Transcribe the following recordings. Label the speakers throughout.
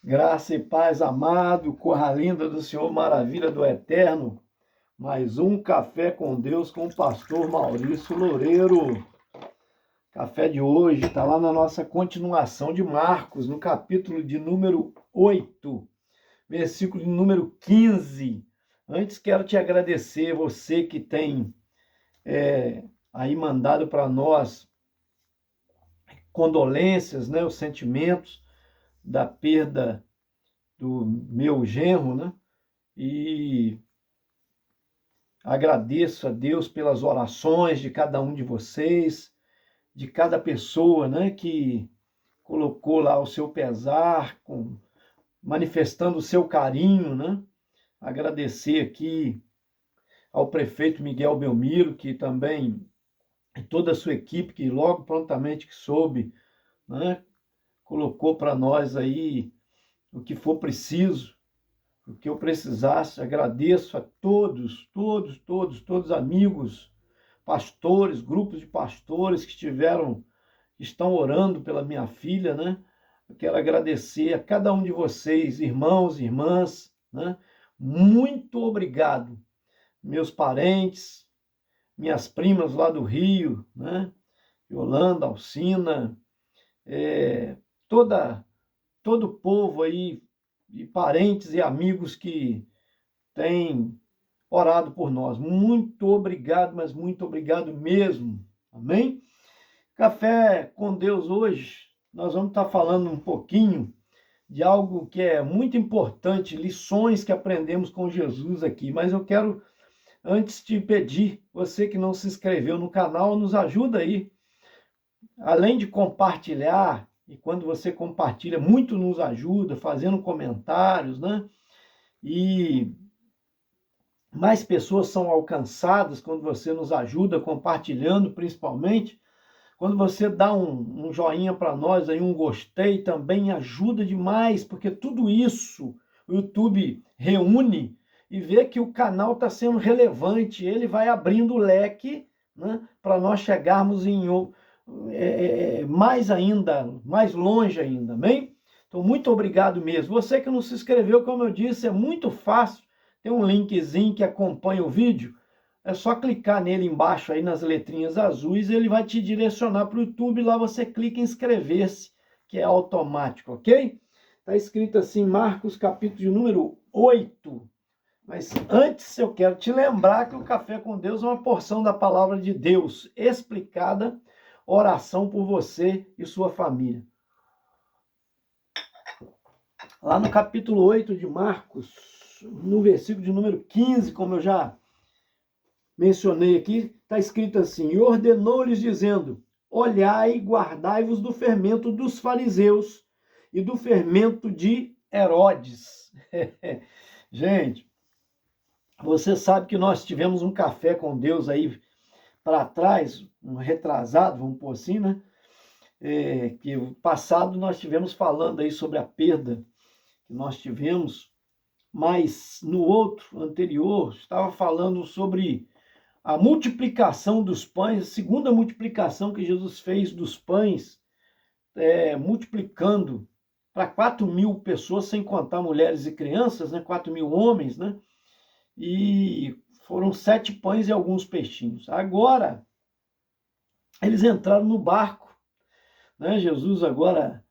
Speaker 1: Graça e paz, amado, corra linda do Senhor, maravilha do Eterno. Mais um Café com Deus com o pastor Maurício Loureiro. Café de hoje está lá na nossa continuação de Marcos, no capítulo de número 8, versículo de número 15. Antes quero te agradecer, você que tem aí mandado para nós condolências, né, os sentimentos da perda do meu genro, né? E agradeço a Deus pelas orações de cada um de vocês, de cada pessoa, né, que colocou lá o seu pesar, manifestando o seu carinho, né? Agradecer aqui ao prefeito Miguel Belmiro, que também, e toda a sua equipe, que logo prontamente que soube, né, colocou para nós aí o que for preciso, o que eu precisasse. Agradeço a todos amigos, pastores, grupos de pastores que estão orando pela minha filha, né? Eu quero agradecer a cada um de vocês, irmãos, irmãs, né? Muito obrigado, meus parentes, minhas primas lá do Rio, né? Yolanda, Alcina, todo o povo aí, e parentes e amigos que têm orado por nós. Muito obrigado, mas muito obrigado mesmo. Amém? Café com Deus hoje, nós vamos estar falando um pouquinho de algo que é muito importante, lições que aprendemos com Jesus aqui. Mas eu quero, antes te pedir, você que não se inscreveu no canal, nos ajuda aí. Além de compartilhar, e quando você compartilha, muito nos ajuda, fazendo comentários, né? E mais pessoas são alcançadas quando você nos ajuda, compartilhando principalmente. Quando você dá um joinha para nós, aí um gostei, também ajuda demais, porque tudo isso o YouTube reúne e vê que o canal está sendo relevante, ele vai abrindo o leque, né, para nós chegarmos em mais ainda, mais longe ainda, amém? Então, muito obrigado mesmo. Você que não se inscreveu, como eu disse, é muito fácil, tem um linkzinho que acompanha o vídeo, é só clicar nele embaixo aí nas letrinhas azuis, ele vai te direcionar para o YouTube, lá você clica em inscrever-se, que é automático, ok? Está escrito assim, Marcos capítulo de número 8. Mas antes eu quero te lembrar que o Café com Deus é uma porção da palavra de Deus, explicada, oração por você e sua família. Lá no capítulo 8 de Marcos, no versículo de número 15, como eu já mencionei aqui, está escrito assim: e ordenou-lhes dizendo, olhai e guardai-vos do fermento dos fariseus e do fermento de Herodes. Gente, você sabe que nós tivemos um café com Deus aí para trás, um retrasado, vamos pôr assim, né? Que o passado nós tivemos falando aí sobre a perda que nós tivemos, mas no outro, anterior, estava falando sobre a multiplicação dos pães, a segunda multiplicação que Jesus fez dos pães, multiplicando para 4.000 pessoas, sem contar mulheres e crianças, né? 4.000 homens, né? E foram 7 pães e alguns peixinhos. Agora, eles entraram no barco, né? Jesus agora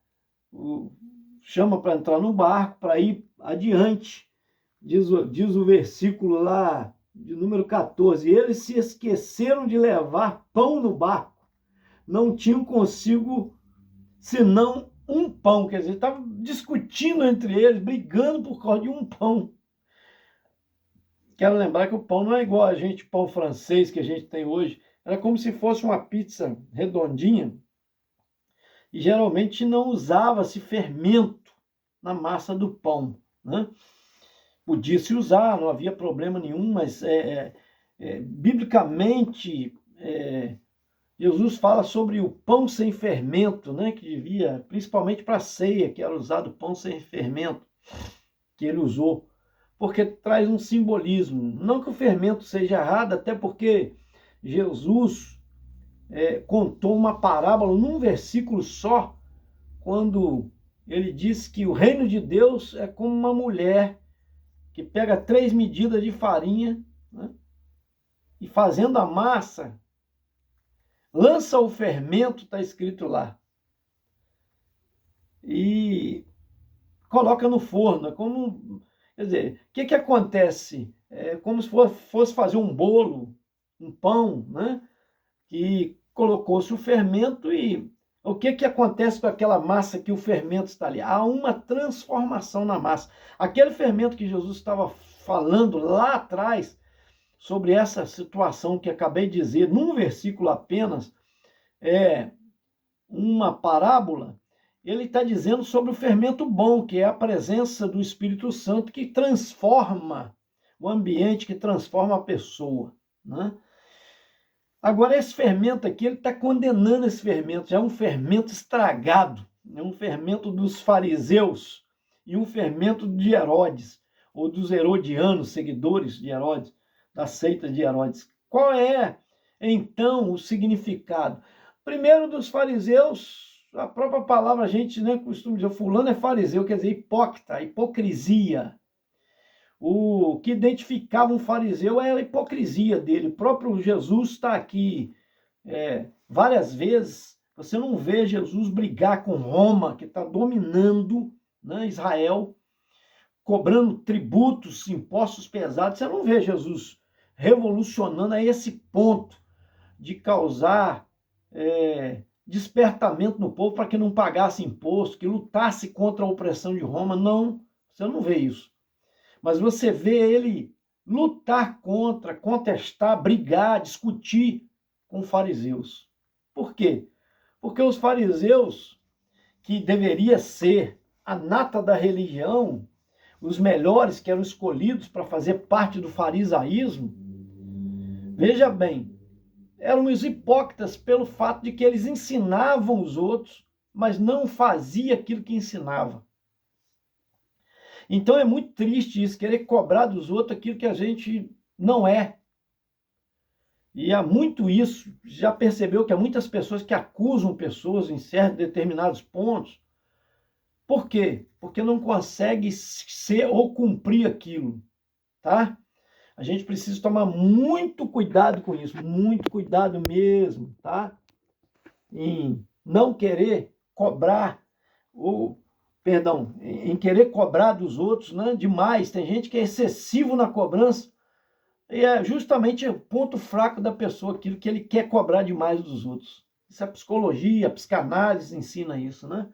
Speaker 1: chama para entrar no barco, para ir adiante. Diz o versículo lá, de número 14, eles se esqueceram de levar pão no barco, não tinham consigo senão um pão, quer dizer, estavam discutindo entre eles, brigando por causa de um pão. Quero lembrar que o pão não é igual a gente, pão francês que a gente tem hoje, era como se fosse uma pizza redondinha, e geralmente não usava-se fermento na massa do pão, né? Podia-se usar, não havia problema nenhum, mas biblicamente, Jesus fala sobre o pão sem fermento, né, que devia, principalmente para a ceia, que era usado o pão sem fermento, que ele usou, porque traz um simbolismo. Não que o fermento seja errado, até porque Jesus contou uma parábola num versículo só, quando ele diz que o reino de Deus é como uma mulher que pega 3 medidas de farinha, né, e fazendo a massa, lança o fermento, está escrito lá, e coloca no forno. É como, quer dizer, o que acontece? É como se fosse fazer um bolo, um pão, né? Que colocou-se o fermento e o que acontece com aquela massa que o fermento está ali? Há uma transformação na massa. Aquele fermento que Jesus estava falando lá atrás, sobre essa situação que acabei de dizer, num versículo apenas, é uma parábola, ele está dizendo sobre o fermento bom, que é a presença do Espírito Santo que transforma o ambiente, que transforma a pessoa, né? Agora, esse fermento aqui, ele está condenando esse fermento, já é um fermento estragado, é um fermento dos fariseus e um fermento de Herodes, ou dos herodianos, seguidores de Herodes, da seita de Herodes. Qual é, então, o significado? Primeiro, dos fariseus, a própria palavra, a gente, né, costuma dizer, fulano é fariseu, quer dizer, hipócrita, hipocrisia. O que identificava um fariseu era a hipocrisia dele. O próprio Jesus está aqui várias vezes. Você não vê Jesus brigar com Roma, que está dominando, né, Israel, cobrando tributos, impostos pesados. Você não vê Jesus revolucionando a esse ponto de causar despertamento no povo para que não pagasse imposto, que lutasse contra a opressão de Roma. Não, você não vê isso. Mas você vê ele lutar contra, contestar, brigar, discutir com fariseus. Por quê? Porque os fariseus, que deveria ser a nata da religião, os melhores que eram escolhidos para fazer parte do farisaísmo, veja bem, eram os hipócritas pelo fato de que eles ensinavam os outros, mas não faziam aquilo que ensinava. Então é muito triste isso, querer cobrar dos outros aquilo que a gente não é. E há muito isso, já percebeu que há muitas pessoas que acusam pessoas em certos determinados pontos. Por quê? Porque não consegue ser ou cumprir aquilo, tá? A gente precisa tomar muito cuidado com isso, muito cuidado mesmo, tá? Em não querer cobrar em querer cobrar dos outros, né, demais. Tem gente que é excessivo na cobrança e é justamente o ponto fraco da pessoa, aquilo que ele quer cobrar demais dos outros. Isso é a psicologia, a psicanálise ensina isso, né?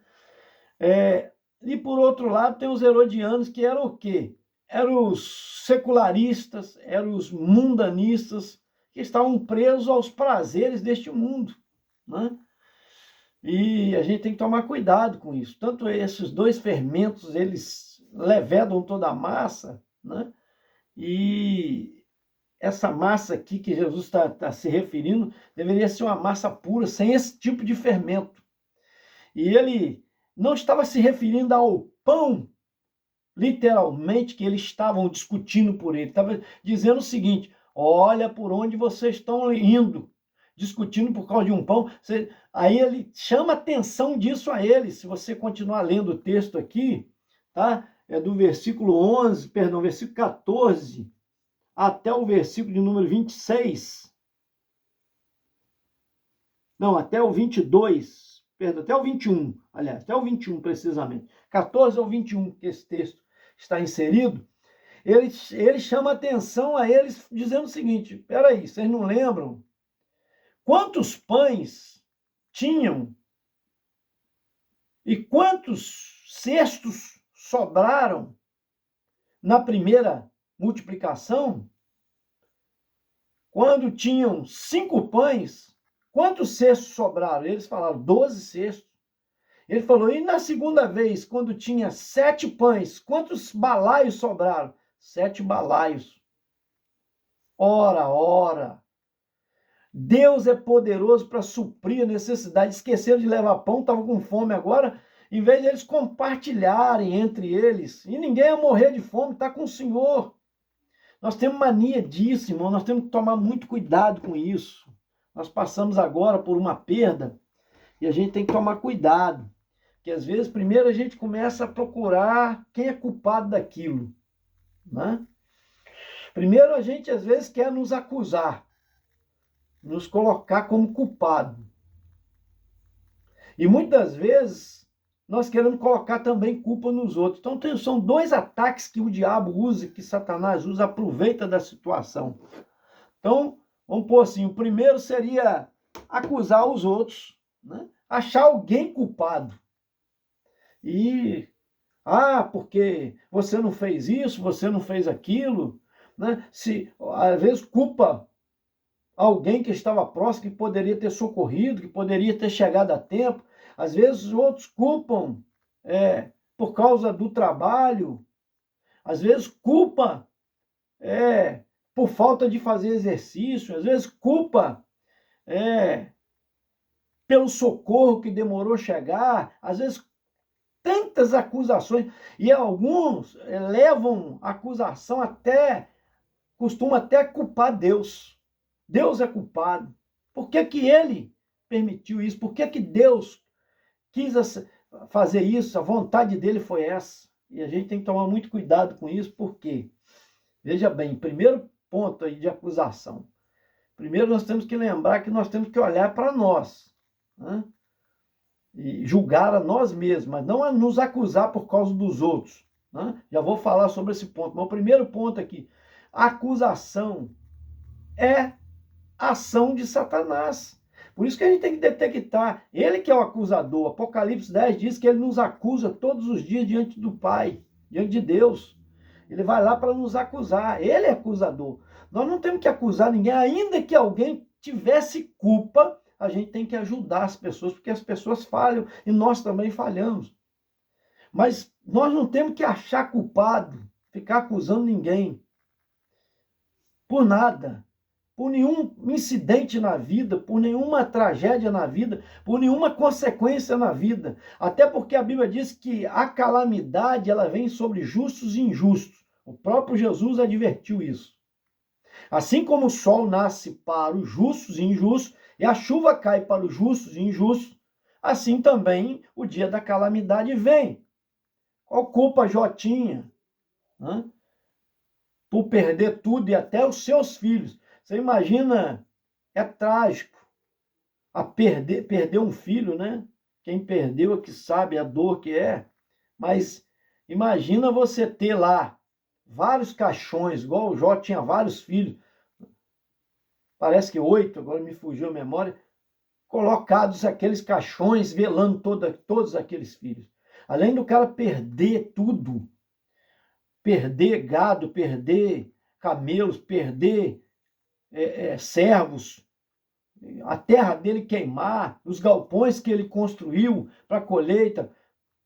Speaker 1: E por outro lado tem os herodianos, que eram o quê? Eram os secularistas, eram os mundanistas, que estavam presos aos prazeres deste mundo, né? E a gente tem que tomar cuidado com isso. Tanto esses dois fermentos, eles levedam toda a massa, né? E essa massa aqui que Jesus está se referindo, deveria ser uma massa pura, sem esse tipo de fermento. E ele não estava se referindo ao pão, literalmente, que eles estavam discutindo por ele. Estava dizendo o seguinte: olha por onde vocês estão indo, discutindo por causa de um pão. Aí ele chama atenção disso a eles. Se você continuar lendo o texto aqui, tá? É do versículo 11, perdão, versículo 14, até o versículo de número 26. Não, até o 22, perdão, até o 21, aliás, até o 21 precisamente. 14 ao 21, que esse texto está inserido. Ele chama atenção a eles dizendo o seguinte: peraí, vocês não lembram quantos pães tinham e quantos cestos sobraram na primeira multiplicação? Quando tinham 5 pães, quantos cestos sobraram? Eles falaram 12 cestos. Ele falou: e na segunda vez, quando tinha 7 pães, quantos balaios sobraram? 7 balaios. Ora. Deus é poderoso para suprir a necessidade. Esqueceram de levar pão, estavam com fome agora. Em vez de eles compartilharem entre eles, e ninguém ia morrer de fome, está com o Senhor. Nós temos mania disso, irmão. Nós temos que tomar muito cuidado com isso. Nós passamos agora por uma perda e a gente tem que tomar cuidado. que às vezes primeiro a gente começa a procurar quem é culpado daquilo, né? Primeiro a gente às vezes quer nos acusar, nos colocar como culpado. E muitas vezes nós queremos colocar também culpa nos outros. Então são dois ataques que o diabo usa, que Satanás usa, aproveita da situação. Então, vamos pôr assim, o primeiro seria acusar os outros, né? Achar alguém culpado. E, porque você não fez isso, você não fez aquilo, né? Se, às vezes, culpa alguém que estava próximo, que poderia ter socorrido, que poderia ter chegado a tempo. Às vezes, os outros culpam por causa do trabalho. Às vezes, culpa por falta de fazer exercício. Às vezes, culpa pelo socorro que demorou chegar. Às vezes, tantas acusações. E alguns levam a acusação costumam até culpar Deus. Deus é culpado. Por que que ele permitiu isso? Por que que Deus quis fazer isso? A vontade dele foi essa. E a gente tem que tomar muito cuidado com isso, porque, veja bem, primeiro ponto aí de acusação. Primeiro nós temos que lembrar que nós temos que olhar para nós, né? E julgar a nós mesmos, mas não a nos acusar por causa dos outros, né? Já vou falar sobre esse ponto. Mas o primeiro ponto aqui, a acusação é ação de Satanás. Por isso que a gente tem que detectar. Ele que é o acusador. Apocalipse 10 diz que ele nos acusa todos os dias diante do Pai, diante de Deus. Ele vai lá para nos acusar. Ele é acusador. Nós não temos que acusar ninguém, ainda que alguém tivesse culpa, a gente tem que ajudar as pessoas, porque as pessoas falham e nós também falhamos. Mas nós não temos que achar culpado, ficar acusando ninguém por nada, por nenhum incidente na vida, por nenhuma tragédia na vida, por nenhuma consequência na vida. Até porque a Bíblia diz que a calamidade ela vem sobre justos e injustos. O próprio Jesus advertiu isso. Assim como o sol nasce para os justos e injustos, e a chuva cai para os justos e injustos, assim também o dia da calamidade vem. Qual culpa Jó tinha, né? Por perder tudo e até os seus filhos. Você imagina, é trágico perder um filho, né? Quem perdeu é que sabe a dor que é. Mas imagina você ter lá vários caixões, igual o Jó tinha vários filhos, parece que 8, agora me fugiu a memória, colocados aqueles caixões, velando todos aqueles filhos. Além do cara perder tudo, perder gado, perder camelos, perder servos, a terra dele queimar, os galpões que ele construiu para colheita,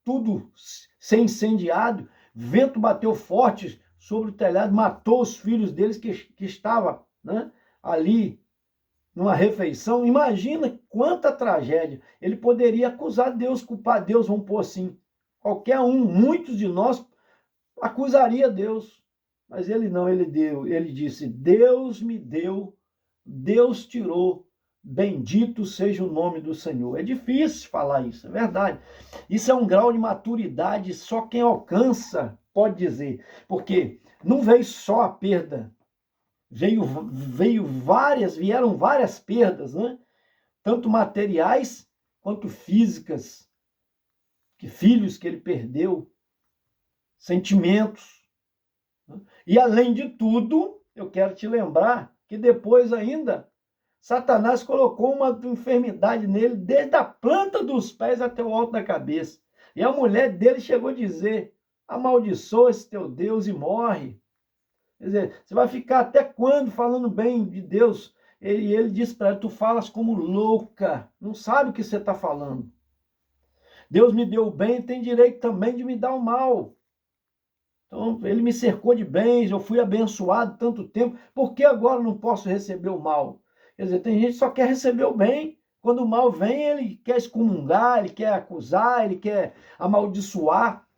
Speaker 1: tudo ser incendiado, vento bateu forte sobre o telhado, matou os filhos deles que estavam, né, ali numa refeição. Imagina quanta tragédia. Ele poderia acusar Deus, culpar Deus, vamos pôr assim. Qualquer um, muitos de nós acusaria Deus. Mas ele não, ele disse, Deus me deu, Deus tirou, bendito seja o nome do Senhor. É difícil falar isso, é verdade. Isso é um grau de maturidade, só quem alcança pode dizer. Porque não veio só a perda, vieram várias perdas, né? Tanto materiais quanto físicas, filhos que ele perdeu, sentimentos. E além de tudo, eu quero te lembrar que depois ainda, Satanás colocou uma enfermidade nele, desde a planta dos pés até o alto da cabeça. E a mulher dele chegou a dizer, amaldiçoa esse teu Deus e morre. Quer dizer, você vai ficar até quando falando bem de Deus? E ele disse para ela, tu falas como louca, não sabe o que você está falando. Deus me deu o bem, tem direito também de me dar o mal. Então, ele me cercou de bens, eu fui abençoado tanto tempo, por que agora não posso receber o mal? Quer dizer, tem gente que só quer receber o bem, quando o mal vem, ele quer excomungar, ele quer acusar, ele quer amaldiçoar.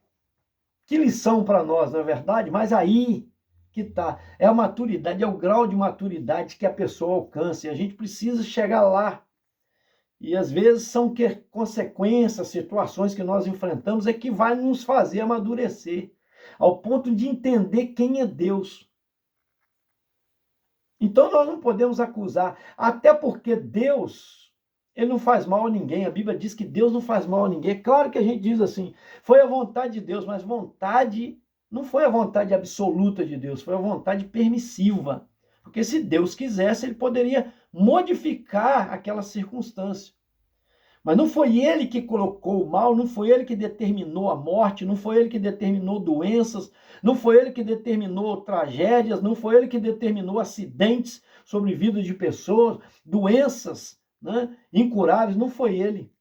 Speaker 1: Que lição para nós, não é verdade? Mas aí que tá, é a maturidade, é o grau de maturidade que a pessoa alcança, e a gente precisa chegar lá. E às vezes são consequências, situações que nós enfrentamos é que vai nos fazer amadurecer, ao ponto de entender quem é Deus. Então nós não podemos acusar, até porque Deus, ele não faz mal a ninguém. A Bíblia diz que Deus não faz mal a ninguém. É claro que a gente diz assim, foi a vontade de Deus, mas vontade não foi a vontade absoluta de Deus, foi a vontade permissiva. Porque se Deus quisesse, ele poderia modificar aquela circunstância. Mas não foi ele que colocou o mal, não foi ele que determinou a morte, não foi ele que determinou doenças, não foi ele que determinou tragédias, não foi ele que determinou acidentes sobre vidas de pessoas, doenças, né, incuráveis, não foi ele.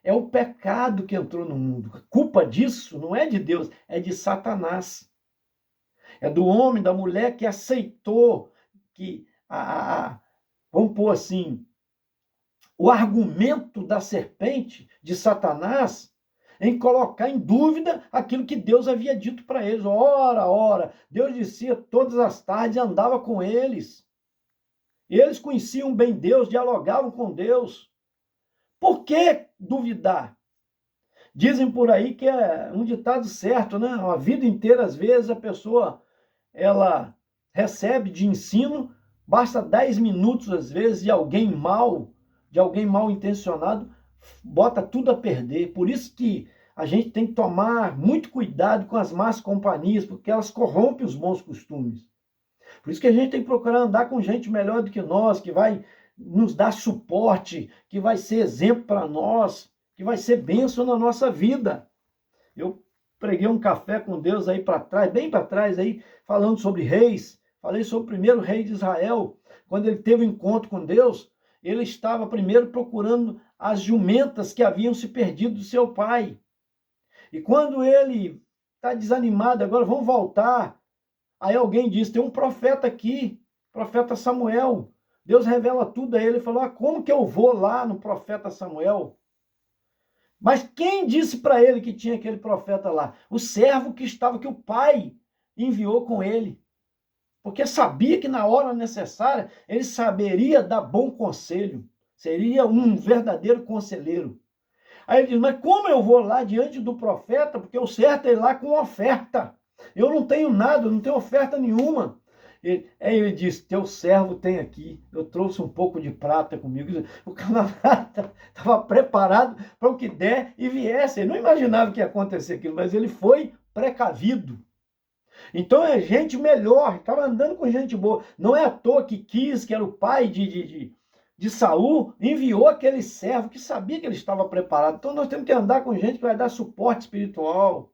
Speaker 1: É o pecado que entrou no mundo. A culpa disso não é de Deus, é de Satanás. É do homem, da mulher que aceitou que, vamos pôr assim, o argumento da serpente, de Satanás, em colocar em dúvida aquilo que Deus havia dito para eles. Ora, ora, Deus dizia todas as tardes e andava com eles. Eles conheciam bem Deus, dialogavam com Deus. Por que duvidar? Dizem por aí que é um ditado certo, né? A vida inteira, às vezes, a pessoa ela recebe de ensino, basta 10 minutos, às vezes, de alguém mal intencionado, bota tudo a perder. Por isso que a gente tem que tomar muito cuidado com as más companhias, porque elas corrompem os bons costumes. Por isso que a gente tem que procurar andar com gente melhor do que nós, que vai nos dar suporte, que vai ser exemplo para nós, que vai ser bênção na nossa vida. Eu preguei um café com Deus aí para trás, bem para trás aí, falando sobre reis. Falei sobre o primeiro rei de Israel. Quando ele teve um encontro com Deus, ele estava primeiro procurando as jumentas que haviam se perdido do seu pai. E quando ele está desanimado, agora vamos voltar. Aí alguém diz, tem um profeta aqui, profeta Samuel. Deus revela tudo a ele. Ele falou, como que eu vou lá no profeta Samuel? Mas quem disse para ele que tinha aquele profeta lá? O servo que o pai enviou com ele. Porque sabia que na hora necessária ele saberia dar bom conselho. Seria um verdadeiro conselheiro. Aí ele diz, mas como eu vou lá diante do profeta? Porque o certo é ir lá com oferta. Eu não tenho nada, eu não tenho oferta nenhuma. Aí ele disse, teu servo tem aqui, eu trouxe um pouco de prata comigo. O camarada estava preparado para o que der e viesse. Ele não imaginava que ia acontecer aquilo, mas ele foi precavido. Então é gente melhor, estava andando com gente boa. Não é à toa que Quis, que era o pai de Saul, enviou aquele servo que sabia que ele estava preparado. Então nós temos que andar com gente que vai dar suporte espiritual,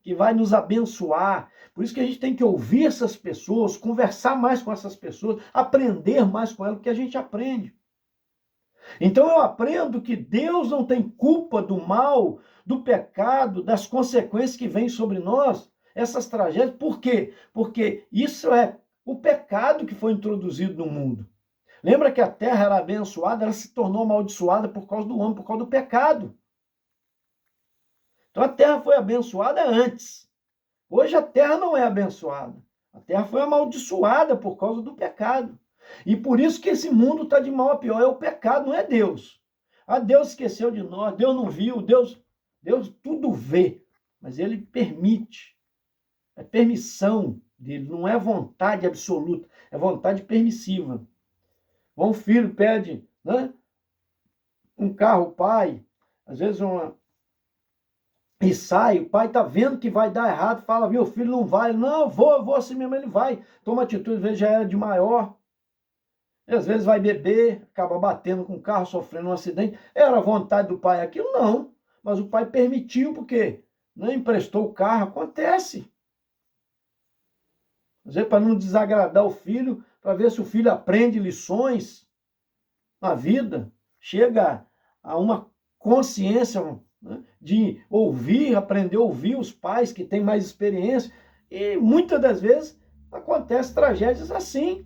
Speaker 1: que vai nos abençoar. Por isso que a gente tem que ouvir essas pessoas, conversar mais com essas pessoas, aprender mais com elas, porque a gente aprende. Então eu aprendo que Deus não tem culpa do mal, do pecado, das consequências que vêm sobre nós, essas tragédias. Por quê? Porque isso é o pecado que foi introduzido no mundo. Lembra que a terra era abençoada, ela se tornou amaldiçoada por causa do homem, por causa do pecado. Então a terra foi abençoada antes. Hoje a terra não é abençoada. A terra foi amaldiçoada por causa do pecado. E por isso que esse mundo está de mal a pior. É o pecado, não é Deus. Ah, Deus esqueceu de nós, Deus não viu, Deus tudo vê. Mas ele permite. É permissão dele, não é vontade absoluta, é vontade permissiva. Um filho pede, né, um carro, o pai, às vezes e sai, o pai está vendo que vai dar errado, fala, meu filho não vai, não, eu vou assim mesmo, ele vai, toma atitude, às vezes já era de maior, e às vezes vai beber, acaba batendo com o carro, sofrendo um acidente, era a vontade do pai aquilo? Não, mas o pai permitiu, porque não emprestou o carro, acontece. Às vezes para não desagradar o filho, para ver se o filho aprende lições na vida, chega a uma consciência, né, de ouvir, aprender a ouvir os pais que têm mais experiência, e muitas das vezes acontecem tragédias assim.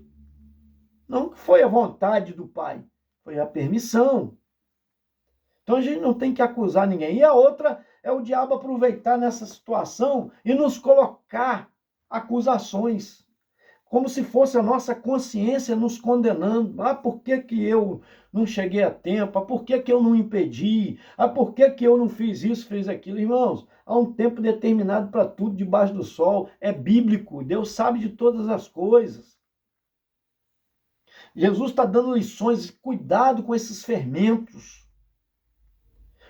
Speaker 1: Não foi a vontade do pai, foi a permissão. Então a gente não tem que acusar ninguém. E a outra é o diabo aproveitar nessa situação e nos colocar acusações. como se fosse a nossa consciência nos condenando. Ah, por que que eu não cheguei a tempo? Ah, por que que eu não impedi? Ah, por que que eu não fiz isso, fiz aquilo? Irmãos, há um tempo determinado para tudo debaixo do sol. É bíblico. Deus sabe de todas as coisas. Jesus está dando lições. Cuidado com esses fermentos.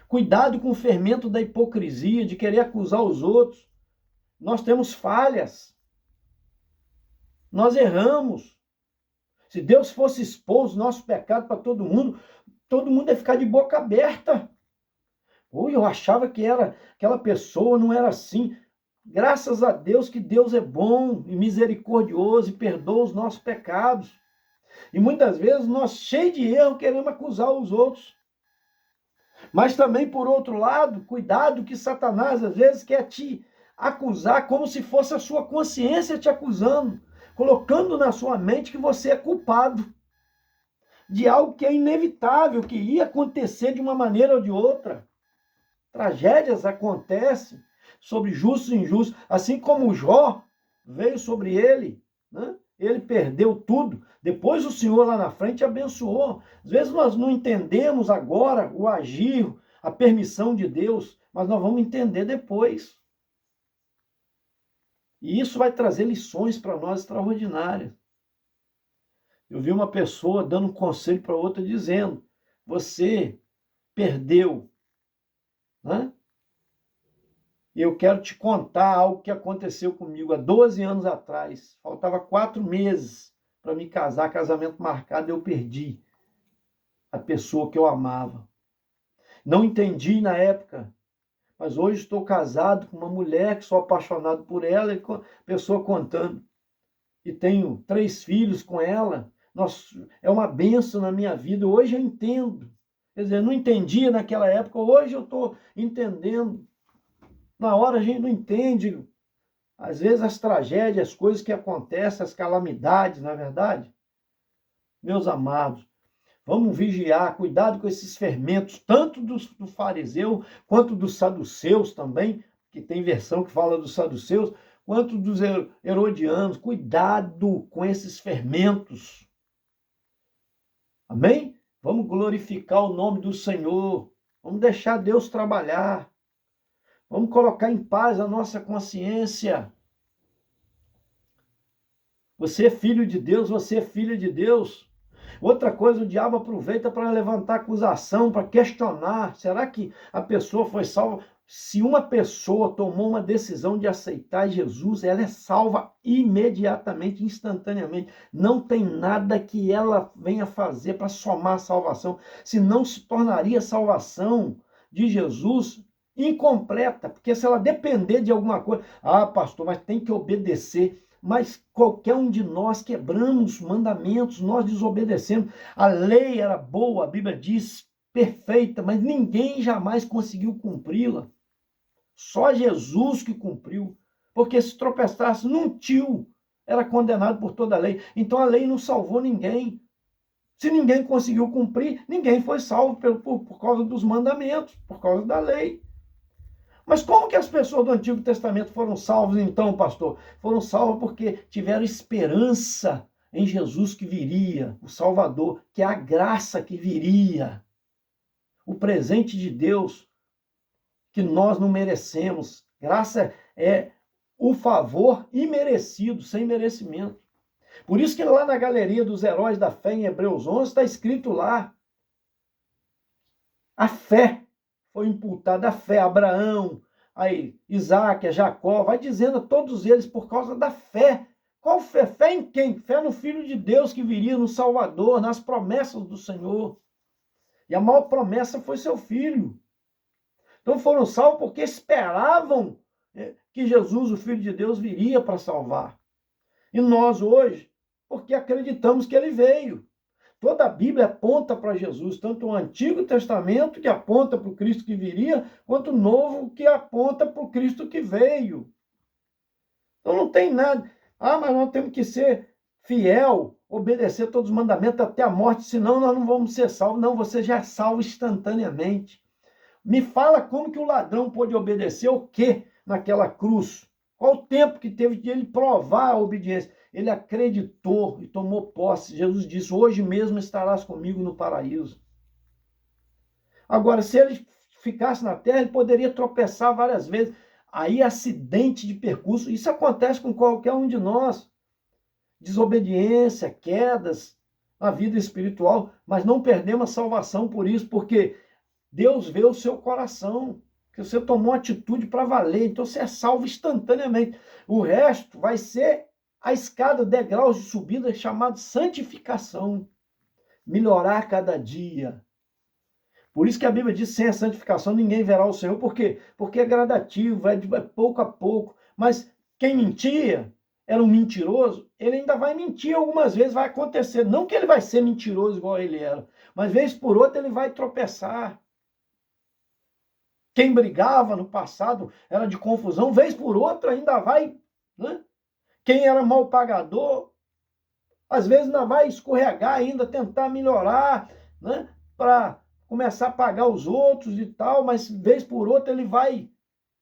Speaker 1: Cuidado com o fermento da hipocrisia, de querer acusar os outros. Nós temos falhas. Nós erramos. Se Deus fosse expor os nossos pecados para todo mundo ia ficar de boca aberta. Ui, eu achava que era aquela pessoa, não era assim. Graças a Deus que Deus é bom e misericordioso e perdoa os nossos pecados. E muitas vezes nós, cheios de erro, queremos acusar os outros. Mas também, por outro lado, cuidado que Satanás às vezes quer te acusar como se fosse a sua consciência te acusando, colocando na sua mente que você é culpado de algo que é inevitável, que ia acontecer de uma maneira ou de outra. Tragédias acontecem sobre justos e injustos, assim como Jó veio sobre ele, né? Ele perdeu tudo. Depois o Senhor lá na frente abençoou. Às vezes nós não entendemos agora o agir, a permissão de Deus, mas nós vamos entender depois. E isso vai trazer lições para nós extraordinárias. Eu vi uma pessoa dando um conselho para outra dizendo: você perdeu, né? E eu quero te contar algo que aconteceu comigo há 12 anos atrás. Faltava 4 meses para me casar, casamento marcado, eu perdi a pessoa que eu amava. Não entendi na época, mas hoje estou casado com uma mulher que sou apaixonado por ela, e pessoa contando. E tenho 3 filhos com ela. Nossa, é uma bênção na minha vida. Hoje eu entendo. Quer dizer, eu não entendia naquela época, hoje eu estou entendendo. Na hora a gente não entende, às vezes, as tragédias, as coisas que acontecem, as calamidades, não é verdade? Meus amados, vamos vigiar, cuidado com esses fermentos, tanto do fariseu, quanto dos saduceus também, que tem versão que fala dos saduceus, quanto dos herodianos. Cuidado com esses fermentos. Amém? Vamos glorificar o nome do Senhor. Vamos deixar Deus trabalhar. Vamos colocar em paz a nossa consciência. Você é filho de Deus, você é filha de Deus. Outra coisa, o diabo aproveita para levantar acusação, para questionar. Será que a pessoa foi salva? Se uma pessoa tomou uma decisão de aceitar Jesus, ela é salva imediatamente, instantaneamente. Não tem nada que ela venha fazer para somar a salvação. Senão se tornaria a salvação de Jesus incompleta, porque se ela depender de alguma coisa, pastor, mas tem que obedecer. Mas qualquer um de nós quebramos os mandamentos, nós desobedecemos. A lei era boa, a Bíblia diz, perfeita, mas ninguém jamais conseguiu cumpri-la. Só Jesus que cumpriu, porque se tropeçasse num tio, era condenado por toda a lei. Então a lei não salvou ninguém. Se ninguém conseguiu cumprir, ninguém foi salvo por causa dos mandamentos, por causa da lei. Mas como que as pessoas do Antigo Testamento foram salvas então, pastor? Foram salvas porque tiveram esperança em Jesus que viria, o Salvador, que é a graça que viria, o presente de Deus que nós não merecemos. Graça é o favor imerecido, sem merecimento. Por isso que lá na galeria dos heróis da fé, em Hebreus 11, está escrito lá, a fé foi imputada, a fé, Abraão, aí Isaac, Jacó, vai dizendo a todos eles por causa da fé. Qual fé? Fé em quem? Fé no Filho de Deus que viria, no Salvador, nas promessas do Senhor. E a maior promessa foi seu Filho. Então foram salvos porque esperavam que Jesus, o Filho de Deus, viria para salvar. E nós hoje, porque acreditamos que ele veio. Toda a Bíblia aponta para Jesus, tanto o Antigo Testamento, que aponta para o Cristo que viria, quanto o Novo, que aponta para o Cristo que veio. Então não tem nada. Mas nós temos que ser fiel, obedecer todos os mandamentos até a morte, senão nós não vamos ser salvos. Não, você já é salvo instantaneamente. Me fala como que o ladrão pôde obedecer o quê naquela cruz? Qual o tempo que teve de ele provar a obediência? ele acreditou e tomou posse. Jesus disse, hoje mesmo estarás comigo no paraíso. Agora, se ele ficasse na terra, ele poderia tropeçar várias vezes. Aí, acidente de percurso, isso acontece com qualquer um de nós. Desobediência, quedas na vida espiritual, mas não perdemos a salvação por isso, porque Deus vê o seu coração, que você tomou atitude para valer, então você é salvo instantaneamente. O resto vai ser a escada, degraus de subida, chamado santificação. Melhorar cada dia. Por isso que a Bíblia diz, sem a santificação ninguém verá o Senhor. Por quê? Porque é gradativo, é pouco a pouco. Mas quem mentia, era um mentiroso, ele ainda vai mentir algumas vezes, vai acontecer. Não que ele vai ser mentiroso igual ele era, mas vez por outra ele vai tropeçar. Quem brigava no passado era de confusão, vez por outra ainda vai, né? Quem era mal pagador, às vezes ainda vai escorregar ainda, tentar melhorar, né? Para começar a pagar os outros e tal, mas vez por outra ele vai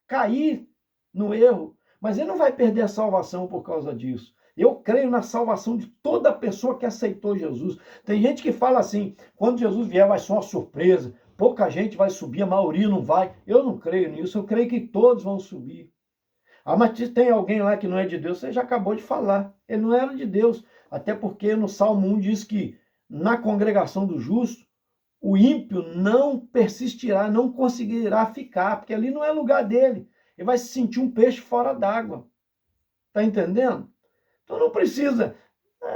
Speaker 1: cair no erro. Mas ele não vai perder a salvação por causa disso. Eu creio na salvação de toda pessoa que aceitou Jesus. Tem gente que fala assim, quando Jesus vier vai ser uma surpresa, pouca gente vai subir, a maioria não vai. Eu não creio nisso, eu creio que todos vão subir. Ah, mas tem alguém lá que não é de Deus, você já acabou de falar. Ele não era de Deus, até porque no Salmo 1 diz que na congregação do justo, o ímpio não persistirá, não conseguirá ficar, porque ali não é lugar dele. Ele vai se sentir um peixe fora d'água. Está entendendo? Então não precisa.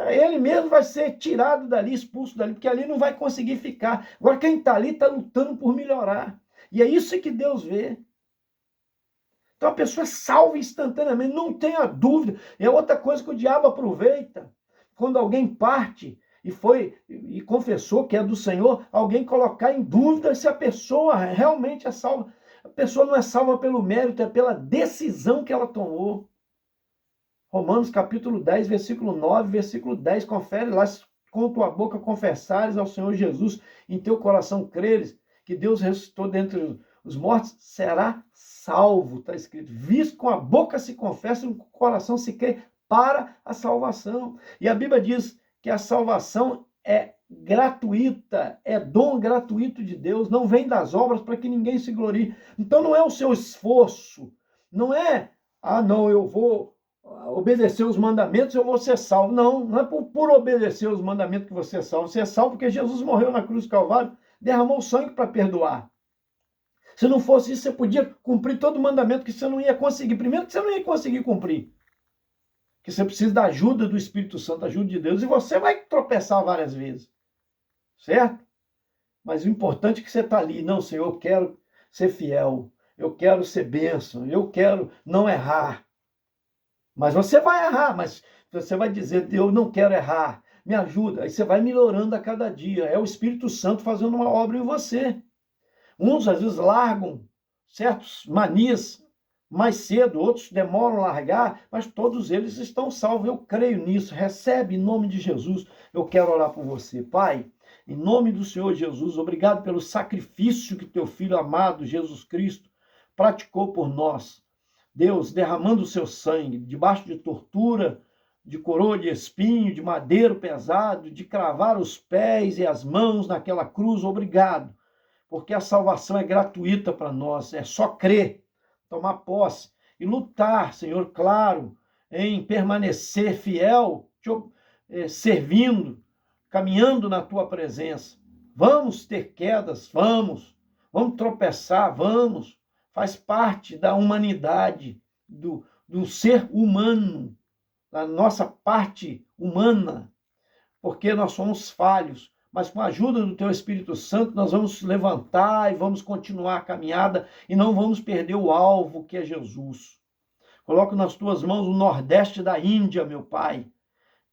Speaker 1: Ele mesmo vai ser tirado dali, expulso dali, porque ali não vai conseguir ficar. Agora quem está ali está lutando por melhorar. E é isso que Deus vê. Então a pessoa é salva instantaneamente, não tenha dúvida. E é outra coisa que o diabo aproveita. Quando alguém parte e confessou que é do Senhor, alguém colocar em dúvida se a pessoa realmente é salva. A pessoa não é salva pelo mérito, é pela decisão que ela tomou. Romanos capítulo 10, versículo 9, versículo 10, confere lá, se com tua boca confessares ao Senhor Jesus, em teu coração creres que Deus ressuscitou dentre os mortos, será salvo, está escrito. Visto com a boca se confessa e com o coração se crê para a salvação. E a Bíblia diz que a salvação é gratuita, é dom gratuito de Deus, não vem das obras para que ninguém se glorie. Então não é o seu esforço, não é, não, eu vou obedecer os mandamentos, eu vou ser salvo. Não, não é por obedecer os mandamentos que você é salvo. Você é salvo porque Jesus morreu na cruz do Calvário, derramou sangue para perdoar. Se não fosse isso, você podia cumprir todo o mandamento que você não ia conseguir. Primeiro que você não ia conseguir cumprir. Que você precisa da ajuda do Espírito Santo, da ajuda de Deus, e você vai tropeçar várias vezes. Certo? Mas o importante é que você está ali. Não, Senhor, eu quero ser fiel. Eu quero ser bênção. Eu quero não errar. Mas você vai errar, mas você vai dizer, eu não quero errar, me ajuda. Aí você vai melhorando a cada dia. É o Espírito Santo fazendo uma obra em você. Uns às vezes largam certos manias mais cedo, outros demoram a largar, mas todos eles estão salvos. Eu creio nisso. Recebe em nome de Jesus. Eu quero orar por você. Pai, em nome do Senhor Jesus, obrigado pelo sacrifício que teu Filho amado, Jesus Cristo, praticou por nós. Deus, derramando o seu sangue, debaixo de tortura, de coroa de espinho, de madeiro pesado, de cravar os pés e as mãos naquela cruz, obrigado, porque a salvação é gratuita para nós, é só crer, tomar posse e lutar, Senhor, claro, em permanecer fiel, servindo, caminhando na tua presença. Vamos ter quedas, vamos tropeçar, vamos. Faz parte da humanidade, do ser humano, da nossa parte humana, porque nós somos falhos, mas com a ajuda do teu Espírito Santo nós vamos levantar e vamos continuar a caminhada e não vamos perder o alvo que é Jesus. Coloco nas tuas mãos o nordeste da Índia, meu Pai,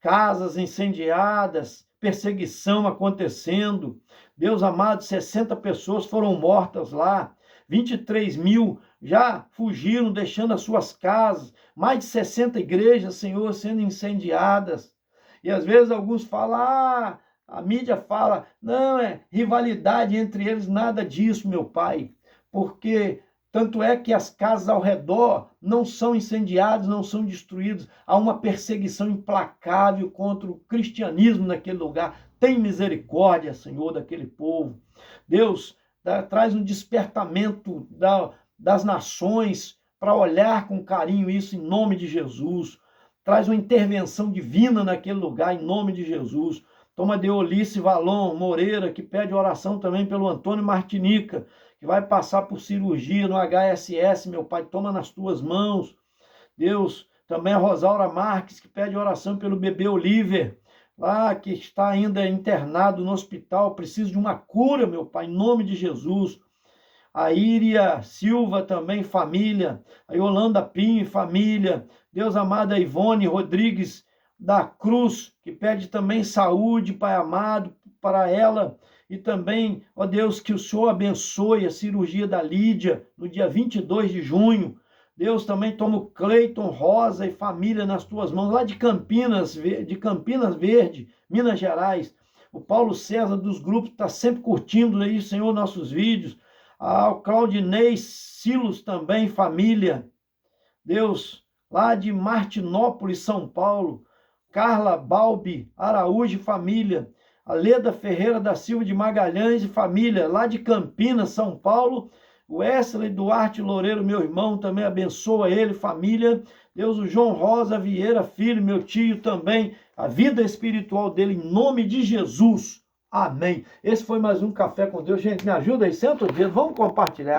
Speaker 1: casas incendiadas, perseguição acontecendo. Deus amado, 60 pessoas foram mortas lá, 23 mil já fugiram, deixando as suas casas, mais de 60 igrejas, Senhor, sendo incendiadas. E às vezes alguns falam, a mídia fala, não, é rivalidade entre eles, nada disso, meu Pai, porque Tanto é que as casas ao redor não são incendiadas, não são destruídas. Há uma perseguição implacável contra o cristianismo naquele lugar. Tem misericórdia, Senhor, daquele povo. Deus, traz um despertamento das nações para olhar com carinho isso em nome de Jesus. Traz uma intervenção divina naquele lugar em nome de Jesus. Toma Deolice Valon Moreira, que pede oração também pelo Antônio Martinica, que vai passar por cirurgia no HSS, meu Pai, toma nas tuas mãos. Deus, também a Rosaura Marques, que pede oração pelo bebê Oliver, lá que está ainda internado no hospital, precisa de uma cura, meu Pai, em nome de Jesus. A Íria Silva também, família. A Yolanda Pinho, família. Deus amado, a Ivone Rodrigues da Cruz, que pede também saúde, Pai amado, para ela. E também, ó Deus, que o Senhor abençoe a cirurgia da Lídia no dia 22 de junho. Deus, também toma o Cleiton Rosa e família nas tuas mãos, lá de Campinas Verde, Minas Gerais. O Paulo César dos grupos está sempre curtindo aí, Senhor, nossos vídeos. O Claudinei Silos também, família. Deus, lá de Martinópolis, São Paulo. Carla Balbi Araújo, família. A Leda Ferreira da Silva de Magalhães e família, lá de Campinas, São Paulo. Wesley Duarte Loureiro, meu irmão, também abençoa ele, família. Deus, o João Rosa Vieira Filho, meu tio também, a vida espiritual dele, em nome de Jesus. Amém. Esse foi mais um Café com Deus. Gente, me ajuda aí, senta o dedo, vamos compartilhar.